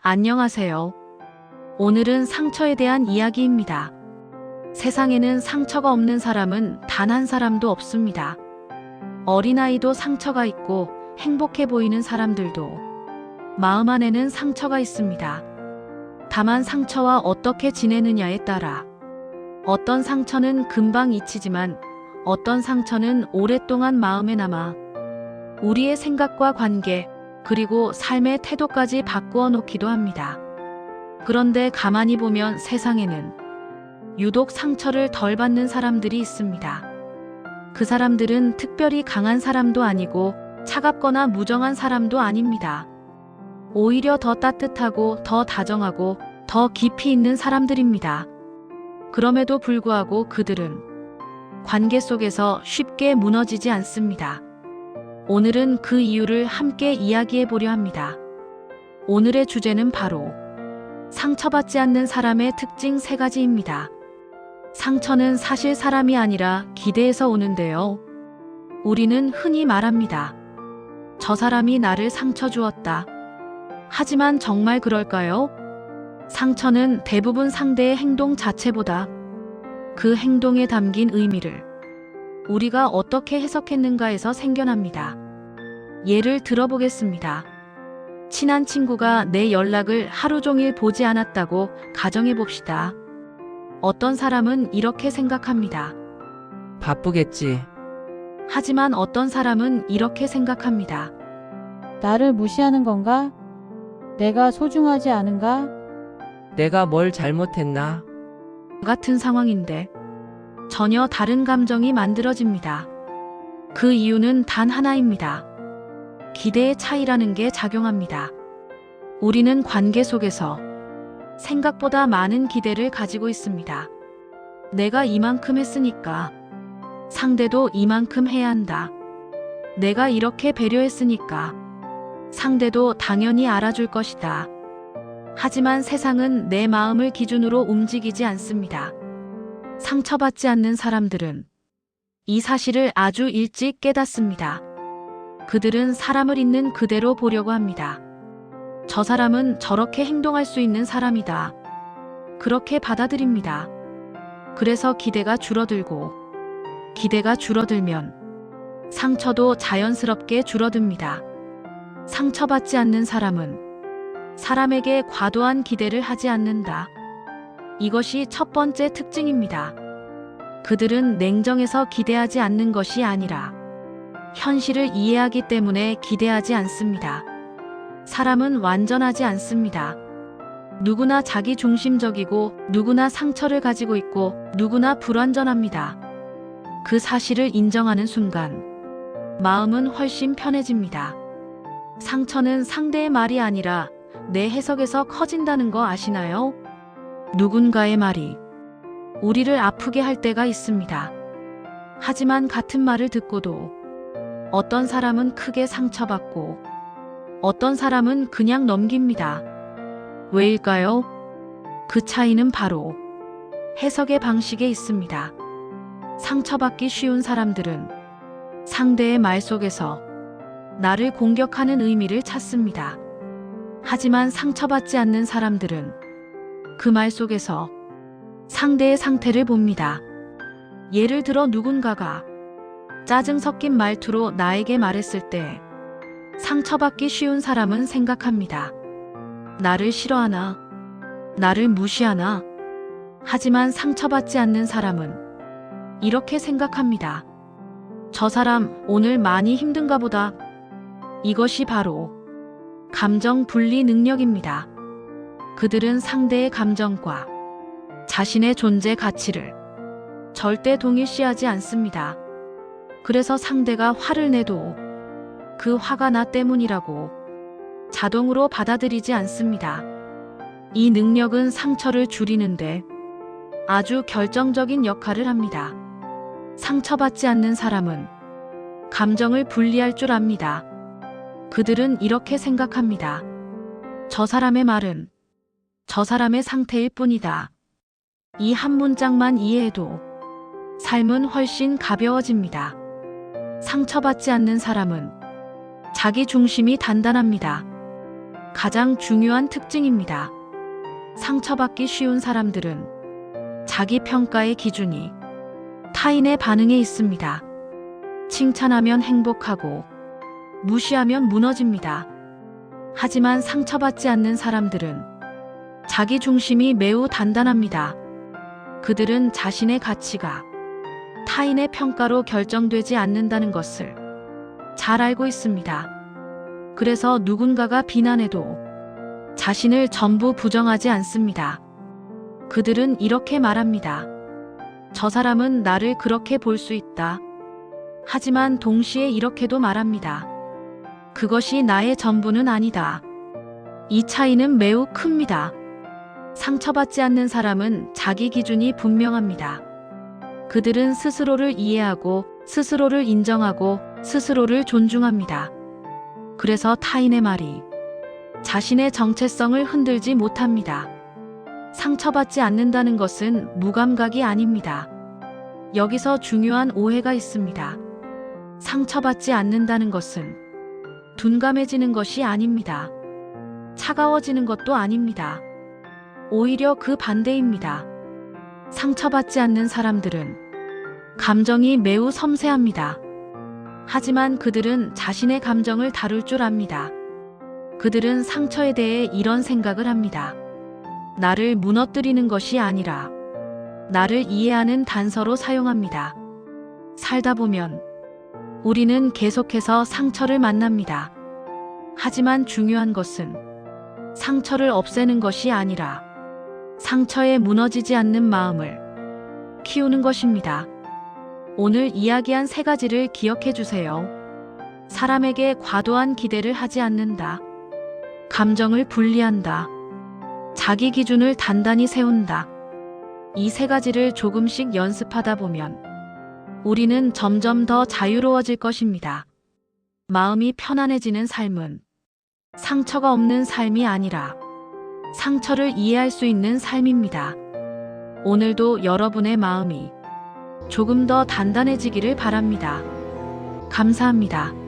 안녕하세요. 오늘은 상처에 대한 이야기입니다. 세상에는 상처가 없는 사람은 단 한 사람도 없습니다. 어린아이도 상처가 있고 행복해 보이는 사람들도 마음 안에는 상처가 있습니다. 다만 상처와 어떻게 지내느냐에 따라 어떤 상처는 금방 잊히지만 어떤 상처는 오랫동안 마음에 남아 우리의 생각과 관계, 그리고 삶의 태도까지 바꾸어 놓기도 합니다. 그런데 가만히 보면 세상에는 유독 상처를 덜 받는 사람들이 있습니다. 그 사람들은 특별히 강한 사람도 아니고 차갑거나 무정한 사람도 아닙니다. 오히려 더 따뜻하고 더 다정하고 더 깊이 있는 사람들입니다. 그럼에도 불구하고 그들은 관계 속에서 쉽게 무너지지 않습니다. 오늘은 그 이유를 함께 이야기해 보려 합니다. 오늘의 주제는 바로 상처받지 않는 사람의 특징 3가지입니다. 상처는 사실 사람이 아니라 기대에서 오는데요. 우리는 흔히 말합니다. 저 사람이 나를 상처 주었다. 하지만 정말 그럴까요? 상처는 대부분 상대의 행동 자체보다 그 행동에 담긴 의미를 우리가 어떻게 해석했는가에서 생겨납니다. 예를 들어보겠습니다. 친한 친구가 내 연락을 하루 종일 보지 않았다고 가정해 봅시다. 어떤 사람은 이렇게 생각합니다. 바쁘겠지. 하지만 어떤 사람은 이렇게 생각합니다. 나를 무시하는 건가? 내가 소중하지 않은가? 내가 뭘 잘못했나? 같은 상황인데 전혀 다른 감정이 만들어집니다. 그 이유는 단 하나입니다. 기대의 차이라는 게 작용합니다. 우리는 관계 속에서 생각보다 많은 기대를 가지고 있습니다. 내가 이만큼 했으니까 상대도 이만큼 해야 한다. 내가 이렇게 배려했으니까 상대도 당연히 알아줄 것이다. 하지만 세상은 내 마음을 기준으로 움직이지 않습니다. 상처받지 않는 사람들은 이 사실을 아주 일찍 깨닫습니다. 그들은 사람을 있는 그대로 보려고 합니다. 저 사람은 저렇게 행동할 수 있는 사람이다. 그렇게 받아들입니다. 그래서 기대가 줄어들고, 기대가 줄어들면 상처도 자연스럽게 줄어듭니다. 상처받지 않는 사람은 사람에게 과도한 기대를 하지 않는다. 이것이 첫 번째 특징입니다. 그들은 냉정해서 기대하지 않는 것이 아니라 현실을 이해하기 때문에 기대하지 않습니다. 사람은 완전하지 않습니다. 누구나 자기 중심적이고 누구나 상처를 가지고 있고 누구나 불완전합니다. 그 사실을 인정하는 순간 마음은 훨씬 편해집니다. 상처는 상대의 말이 아니라 내 해석에서 커진다는 거 아시나요? 누군가의 말이 우리를 아프게 할 때가 있습니다. 하지만 같은 말을 듣고도 어떤 사람은 크게 상처받고 어떤 사람은 그냥 넘깁니다. 왜일까요? 그 차이는 바로 해석의 방식에 있습니다. 상처받기 쉬운 사람들은 상대의 말 속에서 나를 공격하는 의미를 찾습니다. 하지만 상처받지 않는 사람들은 그 말 속에서 상대의 상태를 봅니다. 예를 들어 누군가가 짜증 섞인 말투로 나에게 말했을 때 상처받기 쉬운 사람은 생각합니다. 나를 싫어하나? 나를 무시하나? 하지만 상처받지 않는 사람은 이렇게 생각합니다. 저 사람 오늘 많이 힘든가 보다. 이것이 바로 감정 분리 능력입니다. 그들은 상대의 감정과 자신의 존재 가치를 절대 동일시하지 않습니다. 그래서 상대가 화를 내도 그 화가 나 때문이라고 자동으로 받아들이지 않습니다. 이 능력은 상처를 줄이는데 아주 결정적인 역할을 합니다. 상처받지 않는 사람은 감정을 분리할 줄 압니다. 그들은 이렇게 생각합니다. 저 사람의 말은 저 사람의 상태일 뿐이다. 이 한 문장만 이해해도 삶은 훨씬 가벼워집니다. 상처받지 않는 사람은 자기 중심이 단단합니다. 가장 중요한 특징입니다. 상처받기 쉬운 사람들은 자기 평가의 기준이 타인의 반응에 있습니다. 칭찬하면 행복하고 무시하면 무너집니다. 하지만 상처받지 않는 사람들은 자기 중심이 매우 단단합니다. 그들은 자신의 가치가 타인의 평가로 결정되지 않는다는 것을 잘 알고 있습니다. 그래서 누군가가 비난해도 자신을 전부 부정하지 않습니다. 그들은 이렇게 말합니다. 저 사람은 나를 그렇게 볼 수 있다. 하지만 동시에 이렇게도 말합니다. 그것이 나의 전부는 아니다. 이 차이는 매우 큽니다. 상처받지 않는 사람은 자기 기준이 분명합니다. 그들은 스스로를 이해하고 스스로를 인정하고 스스로를 존중합니다. 그래서 타인의 말이 자신의 정체성을 흔들지 못합니다. 상처받지 않는다는 것은 무감각이 아닙니다. 여기서 중요한 오해가 있습니다. 상처받지 않는다는 것은 둔감해지는 것이 아닙니다. 차가워지는 것도 아닙니다. 오히려 그 반대입니다. 상처받지 않는 사람들은 감정이 매우 섬세합니다. 하지만 그들은 자신의 감정을 다룰 줄 압니다. 그들은 상처에 대해 이런 생각을 합니다. 나를 무너뜨리는 것이 아니라 나를 이해하는 단서로 사용합니다. 살다 보면 우리는 계속해서 상처를 만납니다. 하지만 중요한 것은 상처를 없애는 것이 아니라 상처에 무너지지 않는 마음을 키우는 것입니다. 오늘 이야기한 3가지를 기억해 주세요. 사람에게 과도한 기대를 하지 않는다. 감정을 분리한다. 자기 기준을 단단히 세운다. 이 3가지를 조금씩 연습하다 보면 우리는 점점 더 자유로워질 것입니다. 마음이 편안해지는 삶은 상처가 없는 삶이 아니라 상처를 이해할 수 있는 삶입니다. 오늘도 여러분의 마음이 조금 더 단단해지기를 바랍니다. 감사합니다.